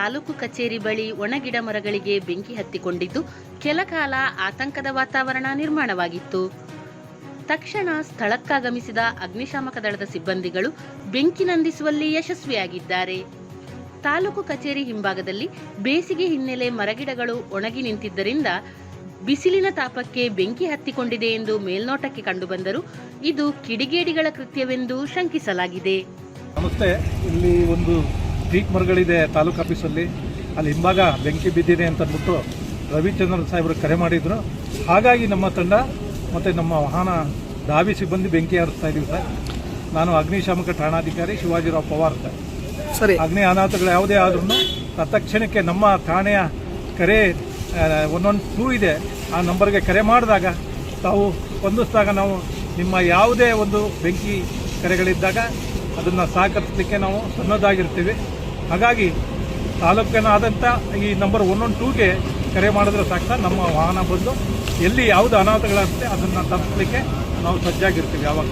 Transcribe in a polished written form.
ತಾಲೂಕು ಕಚೇರಿ ಬಳಿ ಒಣಗಿಡ ಮರಗಳಿಗೆ ಬೆಂಕಿ ಹತ್ತಿಕೊಂಡಿದ್ದು ಕೆಲಕಾಲ ಆತಂಕದ ವಾತಾವರಣ ನಿರ್ಮಾಣವಾಗಿತ್ತು. ತಕ್ಷಣ ಸ್ಥಳಕ್ಕಾಗಮಿಸಿದ ಅಗ್ನಿಶಾಮಕ ದಳದ ಸಿಬ್ಬಂದಿಗಳು ಬೆಂಕಿ ನಂದಿಸುವಲ್ಲಿ ಯಶಸ್ವಿಯಾಗಿದ್ದಾರೆ. ತಾಲೂಕು ಕಚೇರಿ ಹಿಂಭಾಗದಲ್ಲಿ ಬೇಸಿಗೆ ಹಿನ್ನೆಲೆ ಮರಗಿಡಗಳು ಒಣಗಿ ನಿಂತಿದ್ದರಿಂದ ಬಿಸಿಲಿನ ತಾಪಕ್ಕೆ ಬೆಂಕಿ ಹತ್ತಿಕೊಂಡಿದೆ ಎಂದು ಮೇಲ್ನೋಟಕ್ಕೆ ಕಂಡುಬಂದರೂ ಇದು ಕಿಡಿಗೇಡಿಗಳ ಕೃತ್ಯವೆಂದು ಶಂಕಿಸಲಾಗಿದೆ. ನಮಸ್ತೆ. ಇಲ್ಲಿ ಒಂದು ಟೀಕ್ ಮರಗಳಿದೆ ತಾಲೂಕು ಆಫೀಸಲ್ಲಿ, ಅಲ್ಲಿ ಹಿಂಭಾಗ ಬೆಂಕಿ ಬಿದ್ದಿದೆ ಅಂತ ಅಂದ್ಬಿಟ್ಟು ರವಿಚಂದ್ರನ್ ಸಾಹೇಬರು ಕರೆ ಮಾಡಿದ್ರು. ಹಾಗಾಗಿ ನಮ್ಮ ತಂಡ ಮತ್ತು ನಮ್ಮ ವಾಹನ ದಾವಿ ಸಿಬ್ಬಂದಿ ಬೆಂಕಿ ಹಾರಿಸ್ತಾ ಇದ್ದೀವಿ ಸರ್. ನಾನು ಅಗ್ನಿಶಾಮಕ ಠಾಣಾಧಿಕಾರಿ ಶಿವಾಜಿರಾವ್ ಪವಾರ್ ಸರ್. ಅಗ್ನಿ ಅನಾಹುತಗಳು ಯಾವುದೇ ಆದ್ರೂ ತತ್ಕ್ಷಣಕ್ಕೆ ನಮ್ಮ ಠಾಣೆಯ ಕರೆ 112 ಇದೆ, ಆ ನಂಬರ್ಗೆ ಕರೆ ಮಾಡಿದಾಗ ತಾವು ಸ್ಪಂದಿಸಿದಾಗ ನಾವು ನಿಮ್ಮ ಯಾವುದೇ ಒಂದು ಬೆಂಕಿ ಕರೆಗಳಿದ್ದಾಗ ಅದನ್ನು ಸಹಕರಿಸಲಿಕ್ಕೆ ನಾವು ಸನ್ನದ್ಧಾಗಿರ್ತೀವಿ. ಹಾಗಾಗಿ ತಾಲೂಕಿನಾದಂಥ ಈ ನಂಬರ್ 112ಗೆ ಕರೆ ಮಾಡಿದ್ರೆ ಸಾಕು, ನಮ್ಮ ವಾಹನ ಬಂದು ಎಲ್ಲಿ ಯಾವುದು ಅನಾಹುತಗಳಾಗುತ್ತೆ ಅದನ್ನು ತಪ್ಪಿಸಲಿಕ್ಕೆ ನಾವು ಸಜ್ಜಾಗಿರ್ತೀವಿ ಯಾವಾಗ.